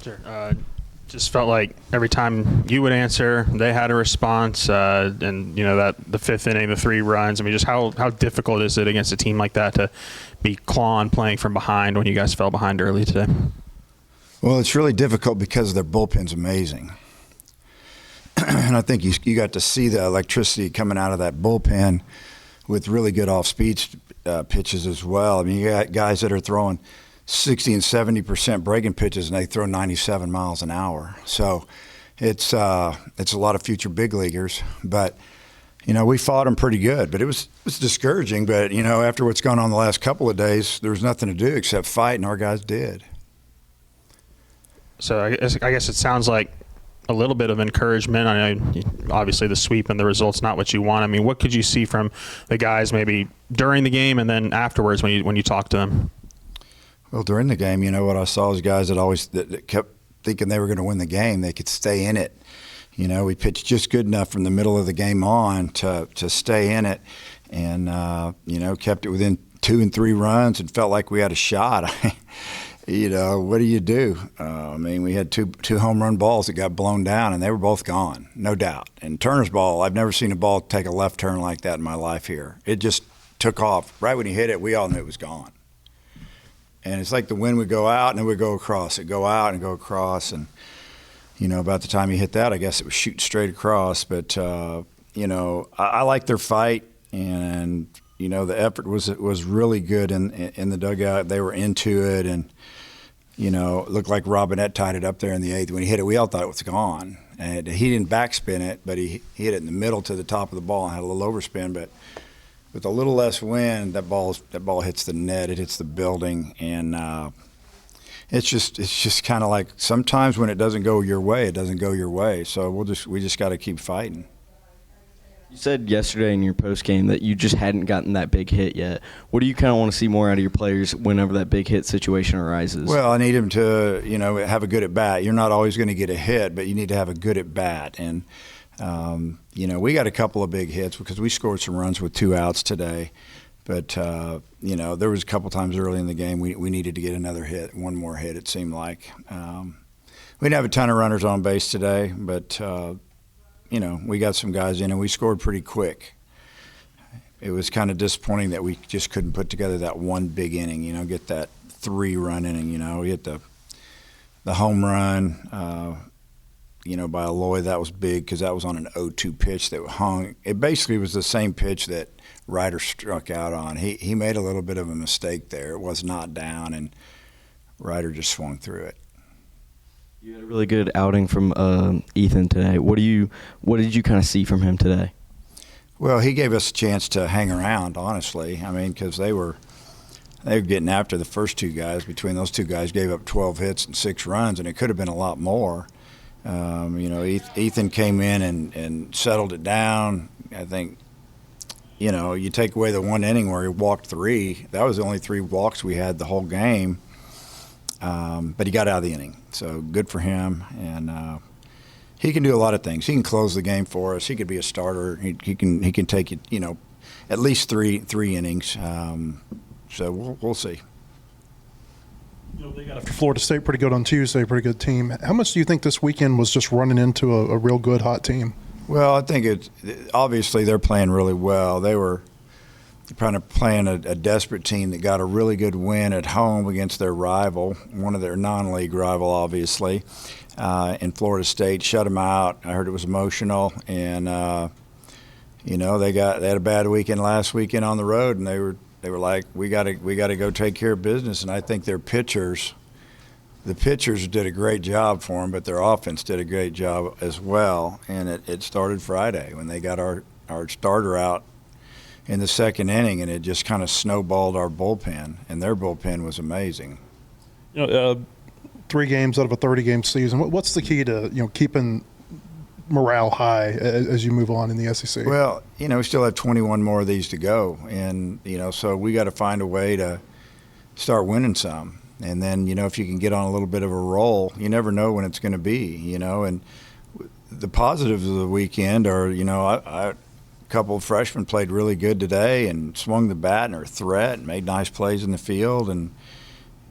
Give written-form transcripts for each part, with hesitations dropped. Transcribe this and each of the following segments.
Sure. Just felt like every time you would answer, they had a response, and that the fifth inning, the 3 runs. I mean, just how difficult is it against a team like that to be clawing, playing from behind when you guys fell behind early today? Well, it's really difficult because their bullpen's amazing, and I think you got to see the electricity coming out of that bullpen with really good off-speed pitches as well. I mean, you got guys that are throwing 60 and 70% breaking pitches, and they throw 97 miles an hour. So it's a lot of future big leaguers. But we fought them pretty good. But it was discouraging. But after what's gone on the last couple of days, there was nothing to do except fight, and our guys did. So I guess it sounds like a little bit of encouragement. I know obviously the sweep and the results not what you want. I mean, what could you see from the guys maybe during the game and then afterwards when you talk to them? Well, during the game, what I saw was guys that kept thinking they were going to win the game. They could stay in it. We pitched just good enough from the middle of the game on to stay in it, and kept it within 2 and 3 runs and felt like we had a shot. What do you do? I mean, we had two home run balls that got blown down, and they were both gone, no doubt. And Turner's ball, I've never seen a ball take a left turn like that in my life here. It just took off. Right when he hit it, we all knew it was gone. And it's like the wind would go out and it would go across. It'd go out and go across. And, about the time he hit that, I guess it was shooting straight across. But, I like their fight. And, the effort was really good in the dugout. They were into it. And, it looked like Robinette tied it up there in the 8th. When he hit it, we all thought it was gone. And he didn't backspin it, but he hit it in the middle to the top of the ball and had a little overspin. But with a little less wind, that ball hits the net. It hits the building, and it's just kind of like sometimes when it doesn't go your way, it doesn't go your way. So we just got to keep fighting. You said yesterday in your post game that you just hadn't gotten that big hit yet. What do you kind of want to see more out of your players whenever that big hit situation arises? Well, I need them to have a good at bat. You're not always going to get a hit, but you need to have a good at bat. And we got a couple of big hits because we scored some runs with 2 outs today. But, there was a couple times early in the game we needed to get another hit, one more hit, it seemed like. We didn't have a ton of runners on base today, but, we got some guys in and we scored pretty quick. It was kind of disappointing that we just couldn't put together that one big inning, get that 3-run inning. We hit the home run, by Aloy. That was big because that was on an 0-2 pitch that hung. It basically was the same pitch that Ryder struck out on. He made a little bit of a mistake there. It was not down, and Ryder just swung through it. You had a really good outing from Ethan today. What did you kind of see from him today? Well, he gave us a chance to hang around, honestly. I mean, because they were getting after the first 2 guys. Between those 2 guys, gave up 12 hits and 6 runs, and it could have been a lot more. Ethan came in and settled it down. I think, you take away the 1 inning where he walked 3. That was the only 3 walks we had the whole game. But he got out of the inning, so good for him. And he can do a lot of things. He can close the game for us. He could be a starter. He can take it, at least three innings. So we'll see. They got after Florida State pretty good on Tuesday, pretty good team. How much do you think this weekend was just running into a real good hot team? Well, I think obviously they're playing really well. They were kind of playing a desperate team that got a really good win at home against their rival, one of their non-league rival, obviously, in Florida State. Shut them out. I heard it was emotional, and they had a bad weekend last weekend on the road, and they were like, we got to go take care of business. And I think the pitchers did a great job for them, but their offense did a great job as well. And it started Friday when they got our starter out in the 2nd inning, and it just kind of snowballed our bullpen, and their bullpen was amazing. 3 games out of a 30-game season. What's the key to keeping morale high as you move on in the SEC? Well, we still have 21 more of these to go, and so we got to find a way to start winning some. And then if you can get on a little bit of a roll, you never know when it's going to be. And the positives of the weekend are a couple of freshmen played really good today and swung the bat and are a threat and made nice plays in the field. And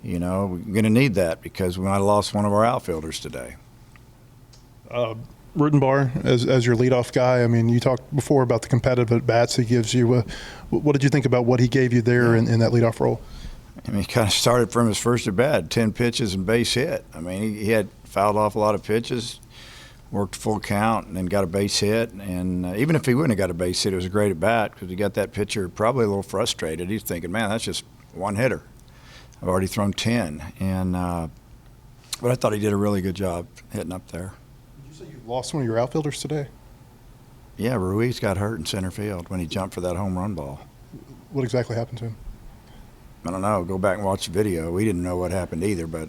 you know, we're going to need that because we might have lost one of our outfielders today. Rutenbar, as your leadoff guy, I mean, you talked before about the competitive at-bats he gives you. What did you think about what he gave you there in that leadoff role? I mean, he kind of started from his first at bat, 10 pitches and base hit. I mean, he had fouled off a lot of pitches, worked full count, and then got a base hit. And even if he wouldn't have got a base hit, it was a great at bat because he got that pitcher probably a little frustrated. He's thinking, man, that's just one hitter. I've already thrown 10. And but I thought he did a really good job hitting up there. Did you say you lost one of your outfielders today? Yeah, Ruiz got hurt in center field when he jumped for that home run ball. What exactly happened to him? I don't know. Go back and watch the video. We didn't know what happened either, but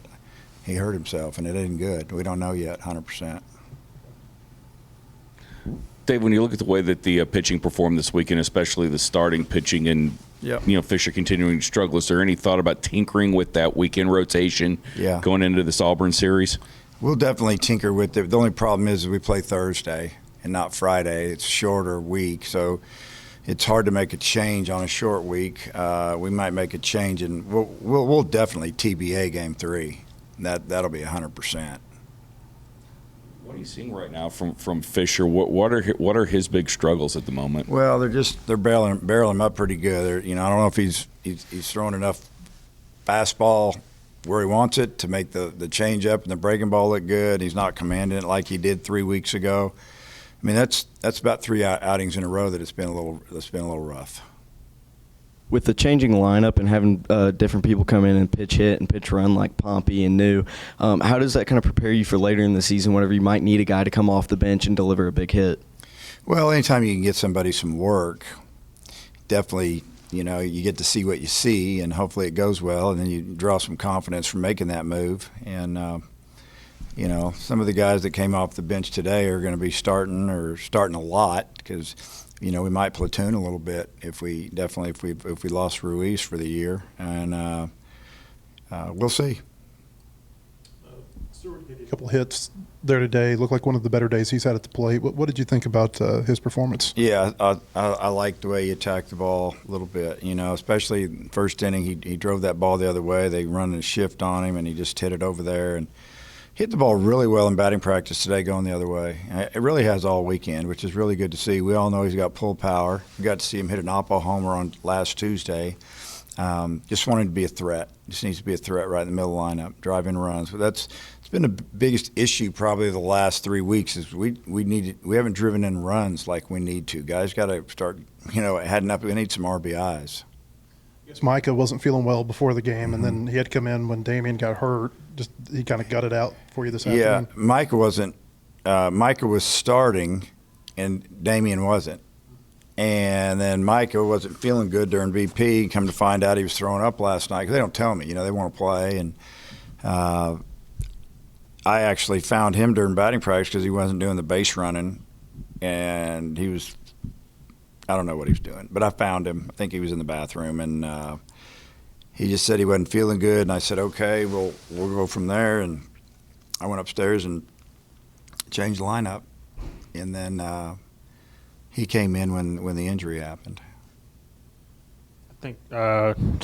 he hurt himself, and it isn't good. We don't know yet 100%. Dave, when you look at the way that the pitching performed this weekend, especially the starting pitching, and Yep. you know Fisher continuing to struggle, is there any thought about tinkering with that weekend rotation going into this Auburn series? We'll definitely tinker with it. The only problem is we play Thursday and not Friday. It's a shorter week, so it's hard to make a change on a short week. We might make a change, and we'll definitely TBA Game 3. That'll be 100%. What are you seeing right now from Fisher? What are his big struggles at the moment? Well, they're barreling him up pretty good. I don't know if he's throwing enough fastball where he wants it to make the change up and the breaking ball look good. He's not commanding it like he did 3 weeks ago. I mean, that's about 3 outings in a row that it's been a little rough. With the changing lineup and having different people come in and pitch hit and pitch run like Pompey and New, how does that kind of prepare you for later in the season whenever you might need a guy to come off the bench and deliver a big hit? Well, anytime you can get somebody some work, definitely, you get to see what you see, and hopefully it goes well, and then you draw some confidence from making that move. And, some of the guys that came off the bench today are going to be starting a lot because, we might platoon a little bit if we lost Ruiz for the year, and we'll see. Stewart gave you a couple hits there today. Looked like one of the better days he's had at the plate. What did you think about his performance? Yeah, I liked the way he attacked the ball a little bit. Especially first inning, he drove that ball the other way. They run a shift on him, and he just hit it over there and hit the ball really well in batting practice today going the other way. It really has all weekend, which is really good to see. We all know he's got pull power. We got to see him hit an oppo homer on last Tuesday. Just wanted to be a threat. Just needs to be a threat right in the middle of the lineup, drive in runs. But it's been the biggest issue probably the last 3 weeks is we haven't driven in runs like we need to. Guys got to start, heading up. We need some RBIs. I guess Micah wasn't feeling well before the game, and then he had to come in when Damian got hurt. He kind of gutted out for you this afternoon. Yeah, Micah wasn't. Micah was starting, and Damian wasn't. And then Micah wasn't feeling good during BP. Come to find out he was throwing up last night because they don't tell me. They want to play. And I actually found him during batting practice because he wasn't doing the base running, and he was. I don't know what he was doing, but I found him. I think he was in the bathroom, and he just said he wasn't feeling good. And I said, okay, we'll go from there. And I went upstairs and changed the lineup, and then he came in when the injury happened. I think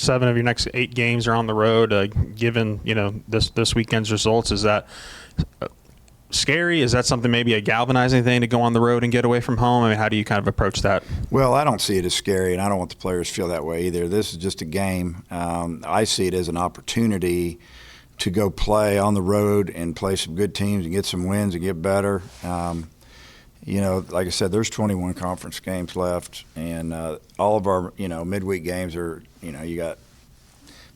7 of your next 8 games are on the road. Given this weekend's results, is that scary? Is that something, maybe a galvanizing thing to go on the road and get away from home? I mean, how do you kind of approach that? Well, I don't see it as scary, and I don't want the players to feel that way either. This is just a game. I see it as an opportunity to go play on the road and play some good teams and get some wins and get better. Like I said, there's 21 conference games left, and all of our, midweek games are, you got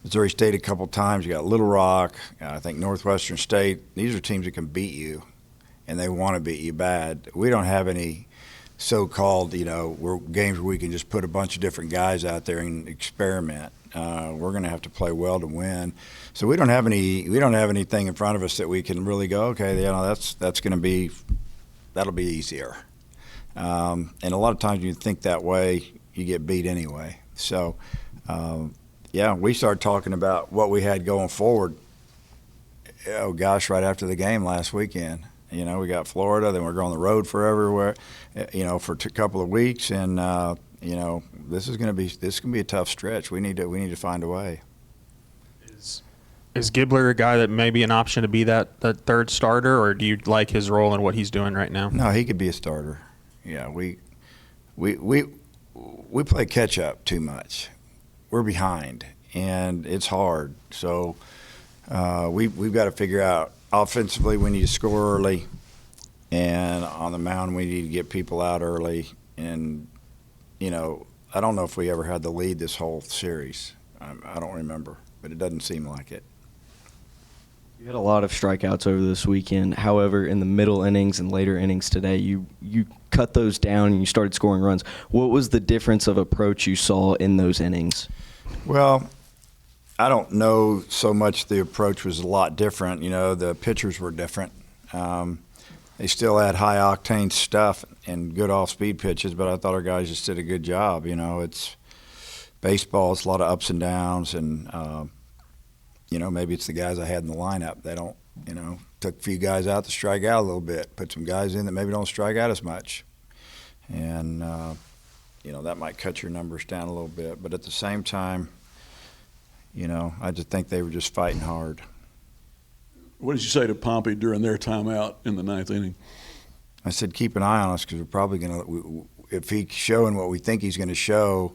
Missouri State a couple times. You got Little Rock. I think Northwestern State. These are teams that can beat you, and they want to beat you bad. We don't have any so-called, games where we can just put a bunch of different guys out there and experiment. We're going to have to play well to win. So we don't have anything in front of us that we can really go, okay, that's going to be, that'll be easier. And a lot of times when you think that way, you get beat anyway. So. We started talking about what we had going forward, right after the game last weekend. We got Florida, then we're going on the road for everywhere, for a couple of weeks. And, this is going to be a tough stretch. We need to find a way. Is Gibbler a guy that may be an option to be that third starter, or do you like his role and what he's doing right now? No, he could be a starter. Yeah, we play catch up too much. We're behind, and it's hard. So we've got to figure out offensively we need to score early, and on the mound we need to get people out early. And I don't know if we ever had the lead this whole series. I don't remember, but it doesn't seem like it. You had a lot of strikeouts over this weekend. However, in the middle innings and later innings today, you cut those down and you started scoring runs. What was the difference of approach you saw in those innings? Well, I don't know so much the approach was a lot different. The pitchers were different. They still had high-octane stuff and good off-speed pitches, but I thought our guys just did a good job. It's baseball. It's a lot of ups and downs, and maybe it's the guys I had in the lineup. They don't, took a few guys out to strike out a little bit, put some guys in that maybe don't strike out as much. And, that might cut your numbers down a little bit. But at the same time, I just think they were just fighting hard. What did you say to Pompey during their timeout in the ninth inning? I said, keep an eye on us because we're probably going to – if he's showing what we think he's going to show,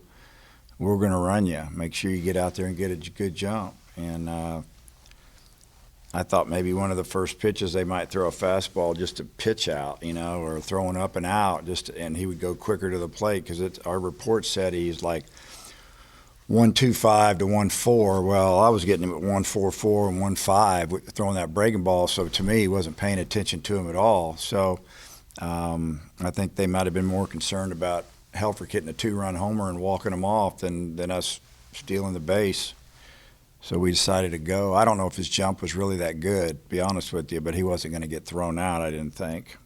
we're going to run you. Make sure you get out there and get a good jump. And I thought maybe one of the first pitches they might throw a fastball just to pitch out, or throwing up and out, and he would go quicker to the plate because our report said he's like 125 to 14. Well, I was getting him at 144 and 15 throwing that breaking ball. So to me, he wasn't paying attention to him at all. So I think they might have been more concerned about Helfrich hitting a 2-run homer and walking him off than us stealing the base. So we decided to go. I don't know if his jump was really that good, to be honest with you, but he wasn't going to get thrown out, I didn't think.